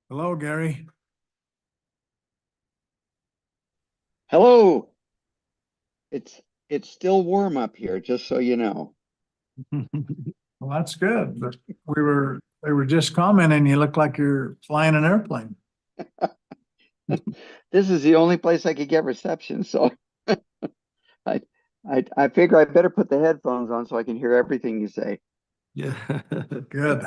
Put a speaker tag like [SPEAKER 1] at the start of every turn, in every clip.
[SPEAKER 1] Hello, Gary.
[SPEAKER 2] Hello. It's still warm up here, just so you know.
[SPEAKER 1] Well, that's good, but they were just commenting, you look like you're flying an airplane.
[SPEAKER 2] This is the only place I could get reception, so I I figure I better put the headphones on so I can hear everything you say.
[SPEAKER 1] Yeah, good.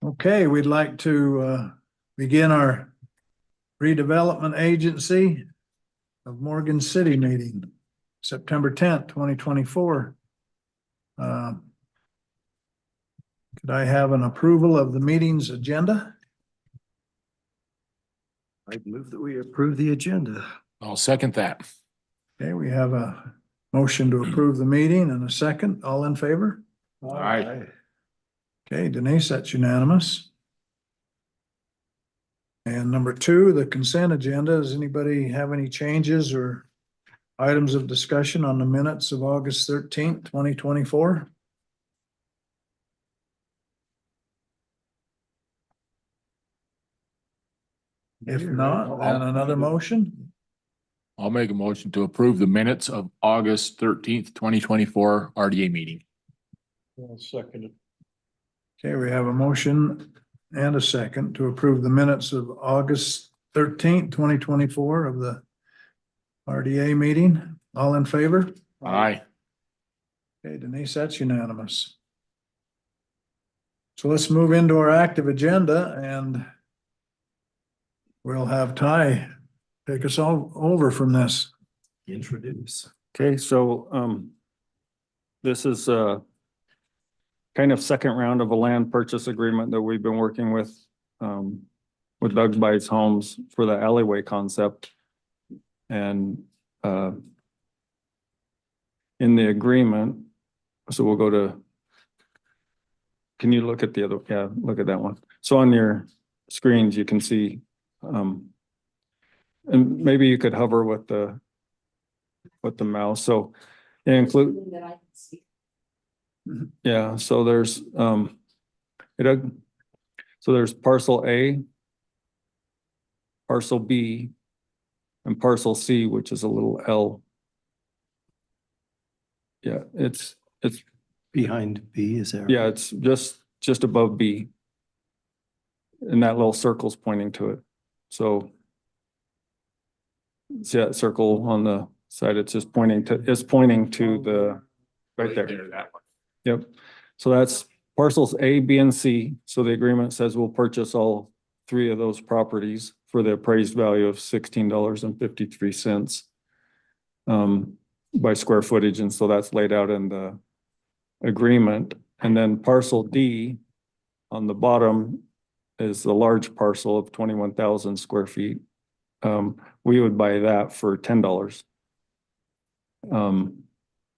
[SPEAKER 1] Okay, we'd like to begin our redevelopment agency of Morgan City meeting, September 10th, 2024. Could I have an approval of the meeting's agenda?
[SPEAKER 3] I'd move that we approve the agenda.
[SPEAKER 4] I'll second that.
[SPEAKER 1] Okay, we have a motion to approve the meeting and a second. All in favor?
[SPEAKER 4] Aye.
[SPEAKER 1] Okay, Denise, that's unanimous. And number two, the consent agenda. Does anybody have any changes or items of discussion on the minutes of August 13th, 2024? If not, then another motion.
[SPEAKER 4] I'll make a motion to approve the minutes of August 13th, 2024 RDA meeting.
[SPEAKER 3] I'll second it.
[SPEAKER 1] Okay, we have a motion and a second to approve the minutes of August 13th, 2024 of the RDA meeting. All in favor?
[SPEAKER 4] Aye.
[SPEAKER 1] Okay, Denise, that's unanimous. So let's move into our active agenda and we'll have Ty take us all over from this.
[SPEAKER 3] Introduce. Okay, so this is kind of second round of a land purchase agreement that we've been working with Doug Bites Homes for the alleyway concept. And in the agreement, so we'll go to, can you look at the other, yeah, look at that one. So on your screens, you can see, and maybe you could hover with the mouse. So it include, yeah, so there's so there's parcel A, parcel B, and parcel C, which is a little L. Yeah, it's
[SPEAKER 5] Behind B, is there?
[SPEAKER 3] yeah, it's just above B. And that little circle's pointing to it. So see that circle on the side, it's just pointing to the right there.
[SPEAKER 4] That one.
[SPEAKER 3] Yep. So that's parcels A, B, and C. So the agreement says we'll purchase all three of those properties for the appraised value of $16.53 by square footage. And so that's laid out in the agreement. And then parcel D on the bottom is the large parcel of 21,000 square feet. We would buy that for $10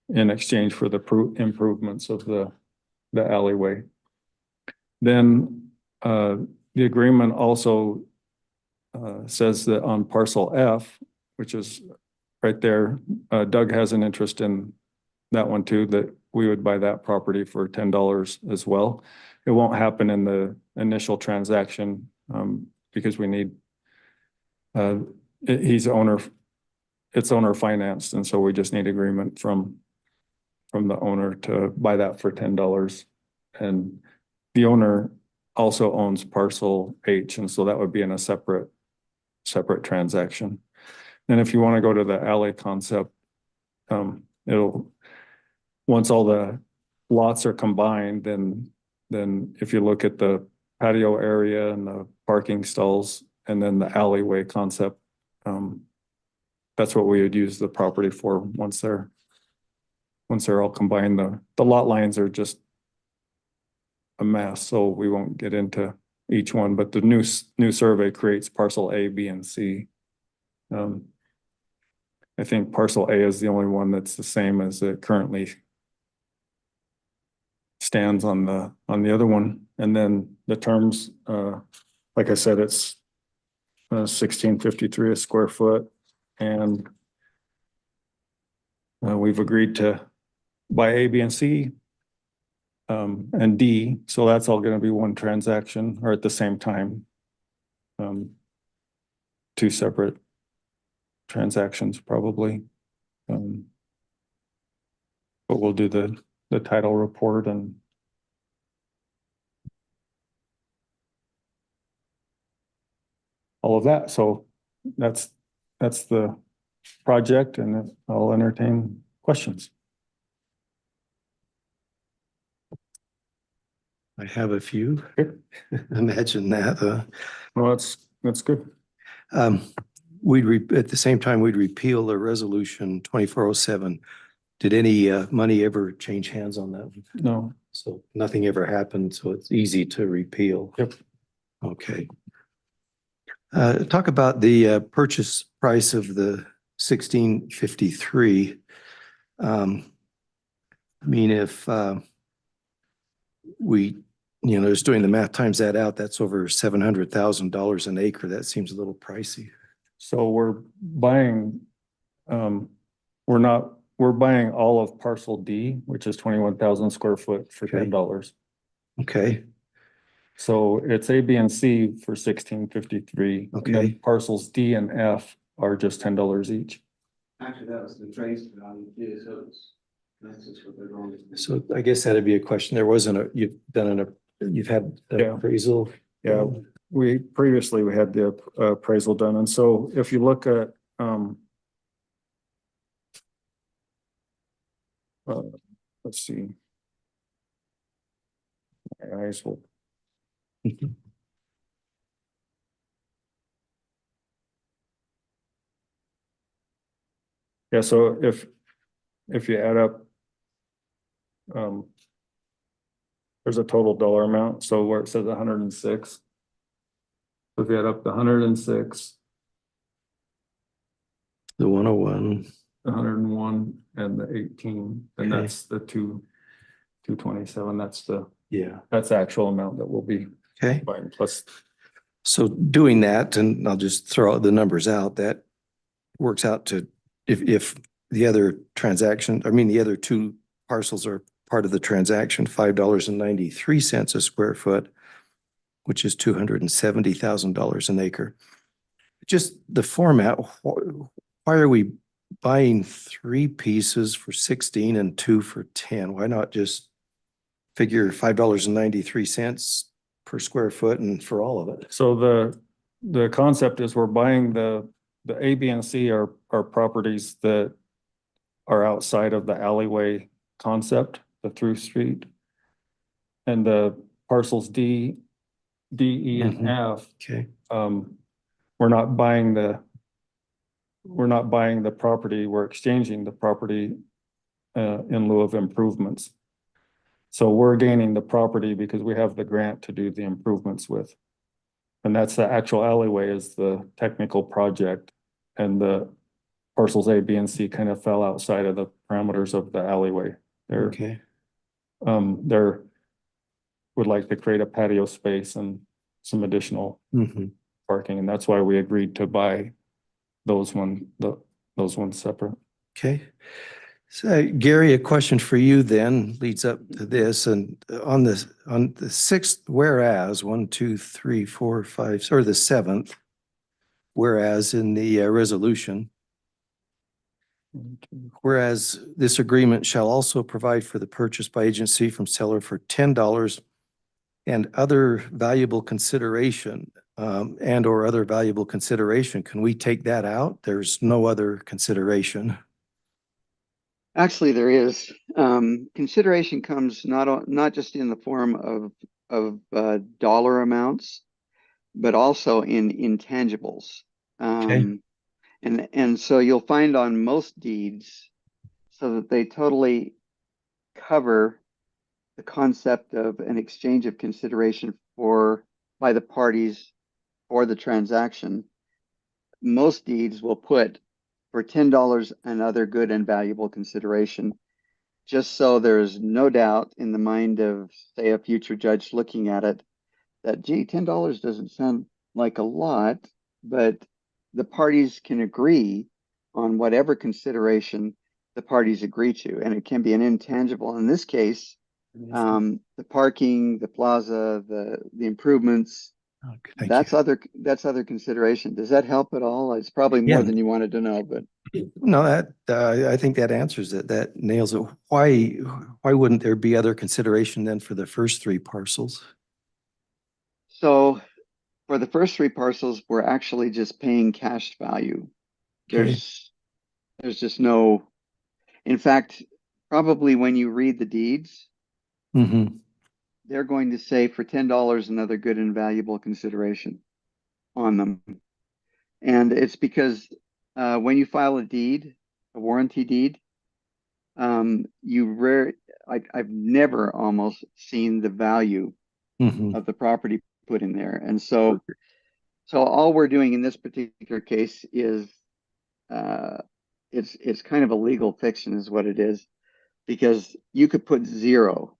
[SPEAKER 3] in exchange for the improvements of the alleyway. Then the agreement also says that on parcel F, which is right there, Doug has an interest in that one too, that we would buy that property for $10 as well. It won't happen in the initial transaction because we need, it's owner financed. And so we just need agreement from the owner to buy that for $10. And the owner also owns parcel H. And so that would be in a separate transaction. And if you want to go to the alley concept, once all the lots are combined, then if you look at the patio area and the parking stalls and then the alleyway concept, that's what we would use the property for once they're all combined. The lot lines are just a mess, so we won't get into each one, but the new survey creates parcel A, B, and C. I think parcel A is the only one that's the same as it currently stands on the other one. And then the terms, like I said, it's $16.53 a square foot, and we've agreed to by A, B, and C. And D, so that's all gonna be one transaction or at the same time. Two separate transactions probably. But we'll do the title report and all of that. So that's the project, and I'll entertain questions.
[SPEAKER 5] I have a few.
[SPEAKER 3] Good.
[SPEAKER 5] Imagine that.
[SPEAKER 3] Well, that's good.
[SPEAKER 5] At the same time, we'd repeal the resolution 2407. Did any money ever change hands on that?
[SPEAKER 3] No,
[SPEAKER 5] So nothing ever happened, so it's easy to repeal.
[SPEAKER 3] Yep.
[SPEAKER 5] Okay. Talk about the purchase price of the 1653. I mean, if we, just doing the math times that out, that's over $700,000 an acre. That seems a little pricey.
[SPEAKER 3] so we're buying, we're buying all of parcel D, which is 21,000 square foot for
[SPEAKER 5] Okay.
[SPEAKER 3] $10.
[SPEAKER 5] Okay,
[SPEAKER 3] So it's A, B, and C for 1653. And then
[SPEAKER 5] Okay.
[SPEAKER 3] parcels D and F are just $10 each.
[SPEAKER 6] Actually, that was the trace value, too, so that's just what they're going to.
[SPEAKER 5] so I guess that'd be a question. You've had
[SPEAKER 3] Yeah.
[SPEAKER 5] appraisal.
[SPEAKER 3] Yeah, we had the appraisal done, and so if you look at, let's see. My eyes will. Yeah, so if you add up, there's a total dollar amount, so where it says 106. If you add up the 106,
[SPEAKER 5] The 101.
[SPEAKER 3] the 101 and the 18, and
[SPEAKER 5] Okay.
[SPEAKER 3] that's the 227, that's the actual amount that will be
[SPEAKER 5] Okay.
[SPEAKER 3] buying plus.
[SPEAKER 5] So doing that, and I'll just throw the numbers out, that works out to, if the other transaction, the other two parcels are part of the transaction, $5.93 a square foot, which is $270,000 an acre. Just the format, why are we buying three pieces for 16 and two for 10? Why not just figure $5.93 per square foot and for all of it?
[SPEAKER 3] So the concept is we're buying the A, B, and C are properties that are outside of the alleyway concept, the through street. And the parcels D, E, and F,
[SPEAKER 5] Okay.
[SPEAKER 3] we're not buying the property, we're exchanging the property in lieu of improvements. So we're gaining the property because we have the grant to do the improvements with. And that's the actual alleyway is the technical project, and the parcels A, B, and C kind of fell outside of the parameters of the alleyway.
[SPEAKER 5] Okay.
[SPEAKER 3] They're would like to create a patio space and some additional parking, and that's why we agreed to buy those ones separate.
[SPEAKER 5] Okay. So Gary, a question for you then leads up to this, and on the sixth, whereas 1, 2, 3, 4, 5, or the seventh, whereas in the resolution, whereas this agreement shall also provide for the purchase by agency from seller for $10 and other valuable consideration, and or other valuable consideration. Can we take that out? There's no other consideration.
[SPEAKER 2] Actually, there is. Consideration comes not just in the form of dollar amounts, but also in intangibles.
[SPEAKER 5] Okay.
[SPEAKER 2] And so you'll find on most deeds, so that they totally cover the concept of an exchange of consideration by the parties for the transaction. Most deeds will put for $10 another good and valuable consideration, just so there's no doubt in the mind of, say, a future judge looking at it that, gee, $10 doesn't sound like a lot, but the parties can agree on whatever consideration the parties agree to, and it can be an intangible. In this case, the parking, the plaza, the improvements,
[SPEAKER 5] Okay, thank
[SPEAKER 2] that's
[SPEAKER 5] you.
[SPEAKER 2] that's other consideration. Does that help at all? It's probably more
[SPEAKER 5] Yeah.
[SPEAKER 2] than you wanted to know, but
[SPEAKER 5] No, I think that answers it. That nails it. Why wouldn't there be other consideration then for the first three parcels?
[SPEAKER 2] so for the first three parcels, we're actually just paying cash value.
[SPEAKER 5] Okay.
[SPEAKER 2] There's just no, in fact, probably when you read the deeds,
[SPEAKER 5] Mm-hmm.
[SPEAKER 2] they're going to say for $10 another good and valuable consideration on them. And it's because when you file a deed, a warranty deed, I've never almost seen the value
[SPEAKER 5] Mm-hmm.
[SPEAKER 2] of the property put in there. And so all we're doing in this particular case is it's kind of a legal fiction is what it is, because you could put zero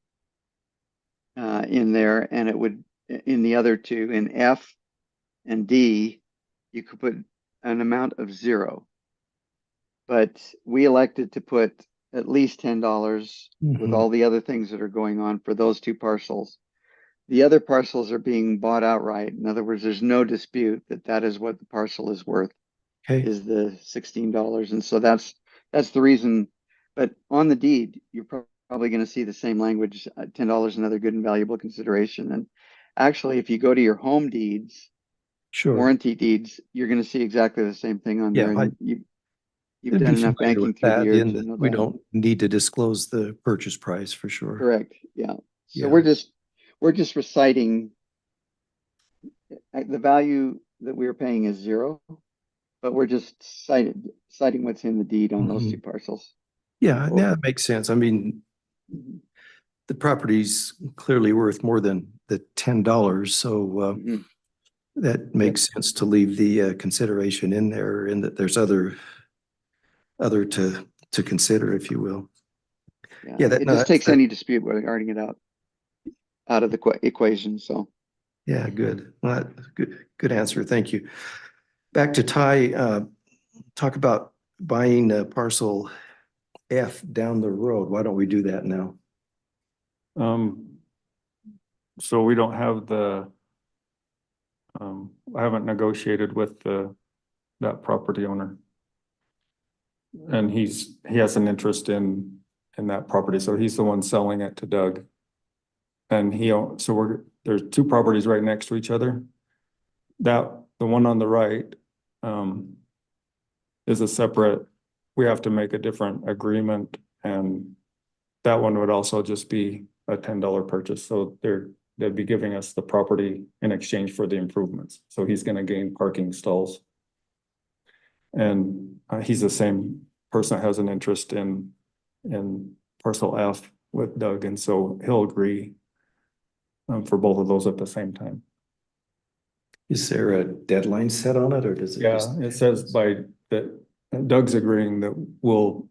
[SPEAKER 2] in there and it would, in the other two, in F and D, you could put an amount of zero. But we elected to put at least $10 with
[SPEAKER 5] Mm-hmm.
[SPEAKER 2] all the other things that are going on for those two parcels. The other parcels are being bought outright. In other words, there's no dispute that that is what the parcel is worth,
[SPEAKER 5] Okay.
[SPEAKER 2] is the $16. And so that's the reason. But on the deed, you're probably going to see the same language, $10 another good and valuable consideration. And actually, if you go to your home deeds,
[SPEAKER 5] Sure.
[SPEAKER 2] warranty deeds, you're going to see exactly the same thing on
[SPEAKER 5] Yeah,
[SPEAKER 2] there. And you've
[SPEAKER 5] I'd
[SPEAKER 2] done
[SPEAKER 5] be
[SPEAKER 2] enough
[SPEAKER 5] familiar
[SPEAKER 2] banking
[SPEAKER 5] with
[SPEAKER 2] through the
[SPEAKER 5] that
[SPEAKER 2] years
[SPEAKER 5] in
[SPEAKER 2] to
[SPEAKER 5] that
[SPEAKER 2] know
[SPEAKER 5] we
[SPEAKER 2] that.
[SPEAKER 5] don't need to disclose the purchase price for sure.
[SPEAKER 2] Correct. Yeah. So
[SPEAKER 5] Yeah.
[SPEAKER 2] we're just reciting the value that we're paying is zero, but we're just citing what's in the deed on those
[SPEAKER 5] Mhm.
[SPEAKER 2] two parcels.
[SPEAKER 5] Yeah,
[SPEAKER 2] Oh.
[SPEAKER 5] that makes sense. I mean,
[SPEAKER 2] Mhm.
[SPEAKER 5] the property's clearly worth more than the $10, so
[SPEAKER 2] Mhm.
[SPEAKER 5] that makes sense to leave the consideration in there, and that there's other to consider, if you will.
[SPEAKER 2] Yeah.
[SPEAKER 5] Yeah,
[SPEAKER 2] It just takes any dispute regarding it out of the equation. So
[SPEAKER 5] yeah, good. Well, good answer. Thank you. Back to Ty, talk about buying parcel F down the road. Why don't we do that now?
[SPEAKER 3] So we don't have I haven't negotiated with that property owner. And he has an interest in that property, so he's the one selling it to Doug. And there's two properties right next to each other. The one on the right, is a separate, we have to make a different agreement, and that one would also just be a $10 purchase, so they'd be giving us the property in exchange for the improvements, so he's gonna gain parking stalls. And he's the same person that has an interest in parcel F with Doug, and so he'll agree for both of those at the same time.
[SPEAKER 5] Is there a deadline set on it, or does it
[SPEAKER 3] Yeah,
[SPEAKER 5] just?
[SPEAKER 3] it says by that Doug's agreeing that we'll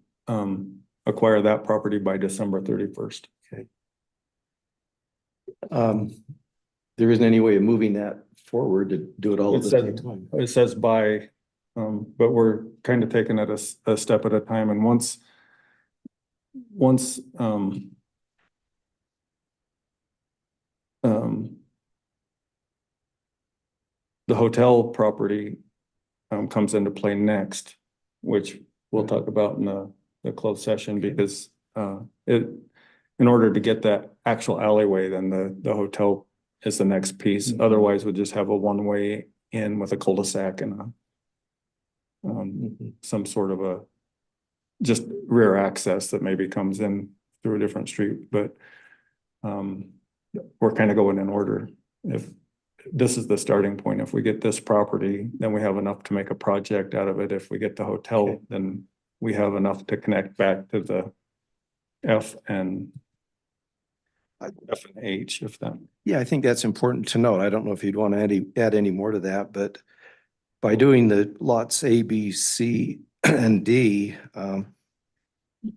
[SPEAKER 3] acquire that property by December 31st.
[SPEAKER 5] Okay. There isn't any way of moving that forward to do it all at the same time.
[SPEAKER 3] It says by, but we're kind of taking it a step at a time, and once the hotel property comes into play next, which we'll talk about in the closed session, because in order to get that actual alleyway, then the hotel is the next piece.
[SPEAKER 5] Mhm.
[SPEAKER 3] Otherwise, we'll just have a one-way in with a cul-de-sac and some sort of a just rear access that maybe comes in through a different street. But we're kind of going in order. If this is the starting point, if we get this property, then we have enough to make a project out of it. If we get the hotel,
[SPEAKER 5] Okay.
[SPEAKER 3] then we have enough to connect back to the F and H, if that.
[SPEAKER 5] Yeah, I think that's important to note. I don't know if you'd want to add any more to that, but by doing the lots A, B, C, and D,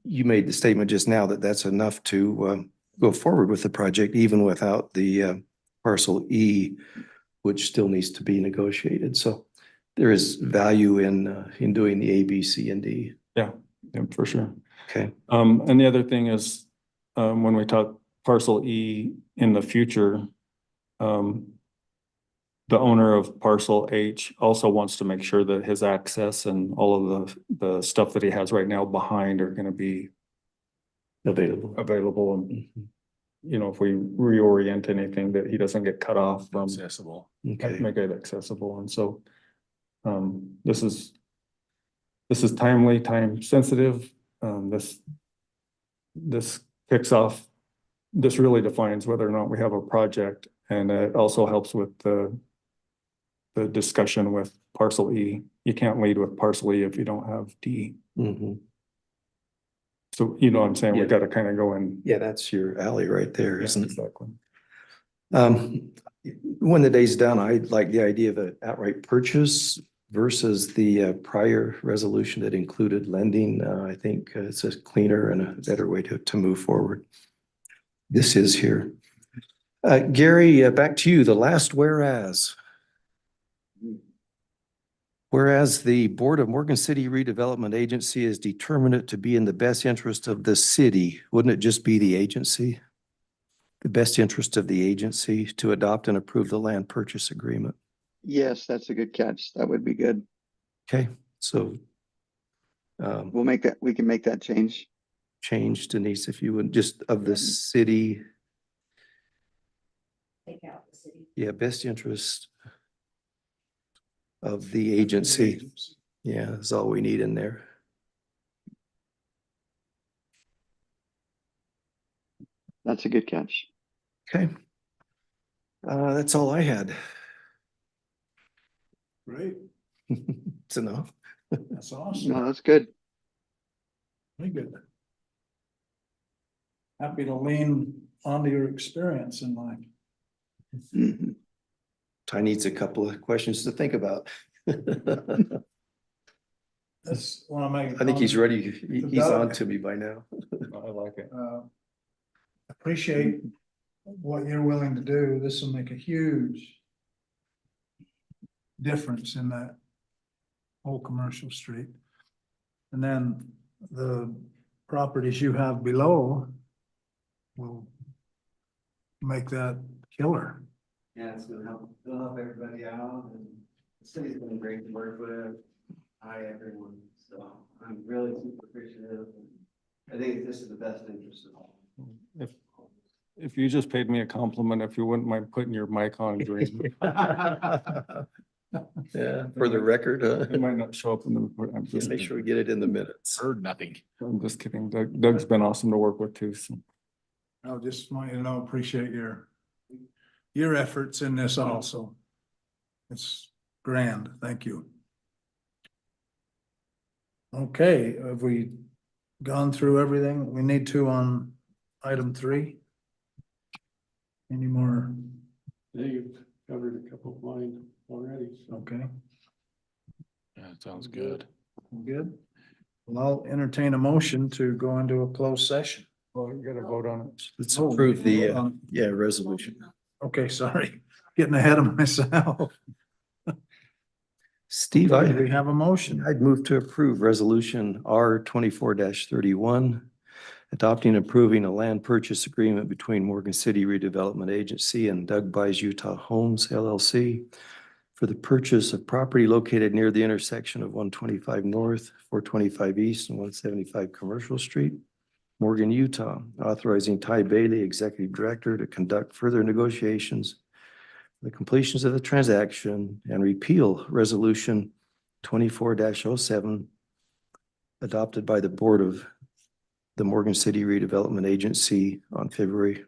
[SPEAKER 5] you made the statement just now that that's enough to go forward with the project, even without the parcel E, which still needs to be negotiated. So there is value in doing the A, B, C, and D.
[SPEAKER 3] Yeah, for sure.
[SPEAKER 5] Okay,
[SPEAKER 3] And the other thing is, when we talk parcel E in the future, the owner of parcel H also wants to make sure that his access and all of the stuff that he has right now behind are gonna be
[SPEAKER 5] available.
[SPEAKER 3] available. And, you know, if we reorient anything, that he doesn't get cut off from,
[SPEAKER 4] Accessible.
[SPEAKER 5] Okay,
[SPEAKER 3] make it accessible. And so, this is timely, time sensitive. This kicks off, this really defines whether or not we have a project, and it also helps with the discussion with parcel E. You can't lead with parcel E if you don't have D.
[SPEAKER 5] mhm.
[SPEAKER 3] So, you know what I'm saying? We
[SPEAKER 5] Yeah.
[SPEAKER 3] gotta kind of go in.
[SPEAKER 5] Yeah, that's your alley right there,
[SPEAKER 3] Yeah,
[SPEAKER 5] isn't it?
[SPEAKER 3] exactly.
[SPEAKER 5] When the day's done, I like the idea of an outright purchase versus the prior resolution that included lending. I think it's a cleaner and a better way to move forward. This is here. Gary, back to you. The last whereas. Whereas the Board of Morgan City Redevelopment Agency has determined it to be in the best interest of the city, wouldn't it just be the agency? The best interest of the agency to adopt and approve the land purchase agreement.
[SPEAKER 2] Yes, that's a good catch. That would be good.
[SPEAKER 5] Okay, so
[SPEAKER 2] We can make that change.
[SPEAKER 5] change, Denise, if you would, just of the city.
[SPEAKER 7] Take out the city.
[SPEAKER 5] Yeah, best interest of the agency. Yeah, that's all we need in there.
[SPEAKER 2] That's a good catch.
[SPEAKER 5] Okay. That's all I had.
[SPEAKER 1] Great,
[SPEAKER 5] It's enough.
[SPEAKER 1] that's awesome.
[SPEAKER 2] No, that's good.
[SPEAKER 1] Very good. Happy to lean onto your experience in life.
[SPEAKER 2] Mhm.
[SPEAKER 5] Ty needs a couple of questions to think about.
[SPEAKER 1] This, want to make.
[SPEAKER 5] I think he's ready. He's
[SPEAKER 1] Doug.
[SPEAKER 5] on to me by now.
[SPEAKER 3] I like it.
[SPEAKER 1] Appreciate what you're willing to do. This will make a huge difference in that whole commercial street. And then the properties you have below will make that killer.
[SPEAKER 6] Yeah, it's gonna it'll help everybody out, and the city's been great to work with. Hi, everyone, so I'm really super appreciative. I think this is the best interest of all.
[SPEAKER 3] If you just paid me a compliment, if you wouldn't mind putting your mic on, Dream.
[SPEAKER 5] Yeah, for the record,
[SPEAKER 3] It might not show up in the report. I'm just,
[SPEAKER 5] make sure we get it in the minutes.
[SPEAKER 4] Heard nothing.
[SPEAKER 3] I'm just kidding. Doug's been awesome to work with too. So.
[SPEAKER 1] I just want you to know, appreciate your efforts in this also. It's grand. Thank you. Okay, have we gone through everything we need to on item 3? Any more?
[SPEAKER 6] You've covered a couple of mine already, so.
[SPEAKER 1] Okay,
[SPEAKER 4] Yeah, it sounds good.
[SPEAKER 1] good. Well, I'll entertain a motion to go into a closed session.
[SPEAKER 3] Well, you gotta vote on it.
[SPEAKER 5] Let's approve the, resolution.
[SPEAKER 1] Okay, sorry, getting ahead of myself.
[SPEAKER 5] Steve,
[SPEAKER 1] We have a motion.
[SPEAKER 5] I'd move to approve resolution R 24-31, adopting and approving a land purchase agreement between Morgan City Redevelopment Agency and Doug Buys Utah Homes LLC for the purchase of property located near the intersection of 125 North, 425 East, and 175 Commercial Street, Morgan, Utah, authorizing Ty Bailey, Executive Director, to conduct further negotiations the completions of the transaction and repeal resolution 24-07 adopted by the Board of the Morgan City Redevelopment Agency on February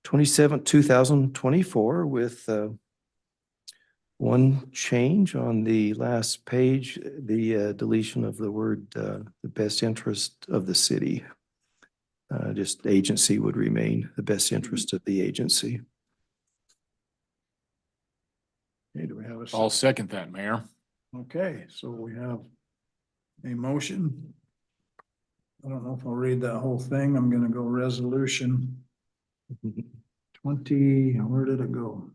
[SPEAKER 5] 27, 2024, with one change on the last page, the deletion of the word the best interest of the city. Just agency would remain the best interest of the agency.
[SPEAKER 1] Okay, do we have a?
[SPEAKER 4] I'll second that, Mayor.
[SPEAKER 1] Okay, so we have a motion. I don't know if I'll read that whole thing. I'm gonna go resolution 20, where did it go?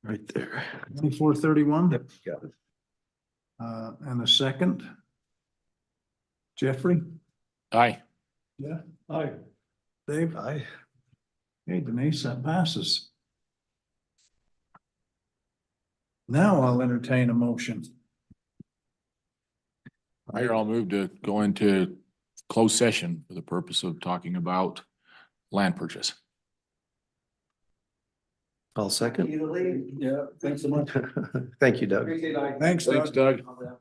[SPEAKER 5] Right there.
[SPEAKER 1] 2431?
[SPEAKER 5] Yep, got it.
[SPEAKER 1] And a second. Jeffrey?
[SPEAKER 4] Aye.
[SPEAKER 1] Yeah. Aye. Dave?
[SPEAKER 5] Aye.
[SPEAKER 1] Hey Denise, that passes. Now I'll entertain a motion.
[SPEAKER 4] Mayor, I'll move to go into closed session for the purpose of talking about land purchase.
[SPEAKER 5] I'll second.
[SPEAKER 6] You to leave.
[SPEAKER 1] Yeah, thanks so much.
[SPEAKER 5] Thank you, Doug.
[SPEAKER 6] Appreciate it.
[SPEAKER 1] Thanks,
[SPEAKER 4] Thanks,
[SPEAKER 1] Doug.
[SPEAKER 4] Doug.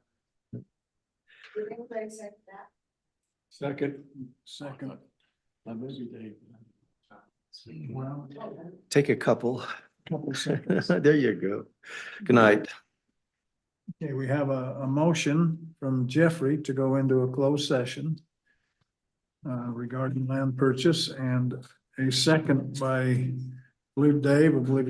[SPEAKER 1] Second. Well,
[SPEAKER 5] Take a couple.
[SPEAKER 1] couple seconds.
[SPEAKER 5] There you go. Good night.
[SPEAKER 1] Okay, we have a motion from Jeffrey to go into a closed session regarding land purchase and a second by I believe Dave, I believe you